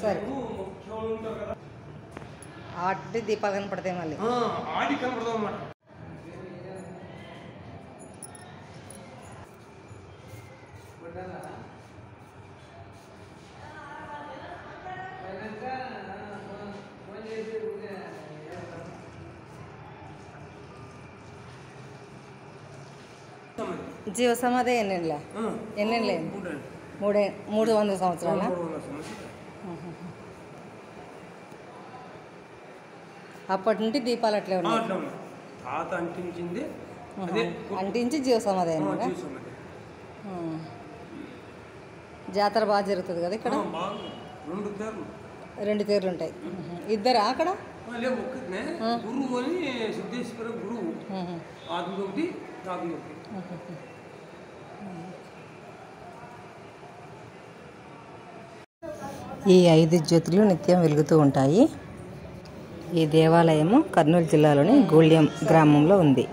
సరే ఆటి దీపాలు కనపడతాయి మళ్ళీ ఆడి కనపడతాం అన్నమాట. జీవ సమాధి ఎన్నేళ్ళ 300 సంవత్సరాల. అప్పటి నుండి దీపాలు అట్లే ఉన్నాయి. తాత అంటించింది అంటించి జీవ సమాధి అయినా. జాతర బాగా జరుగుతుంది కదా ఇక్కడ. 2 తేర్లు ఉంటాయి. ఇద్దరా అక్కడ? గురువు అని సిద్ధేశ్వర గురువు ఆదిలోకి రాదులోకి. ఈ 5 జ్యోతులు నిత్యం వెలుగుతూ ఉంటాయి. ఈ దేవాలయము కర్నూలు జిల్లాలోని గూళ్యం గ్రామంలో ఉంది.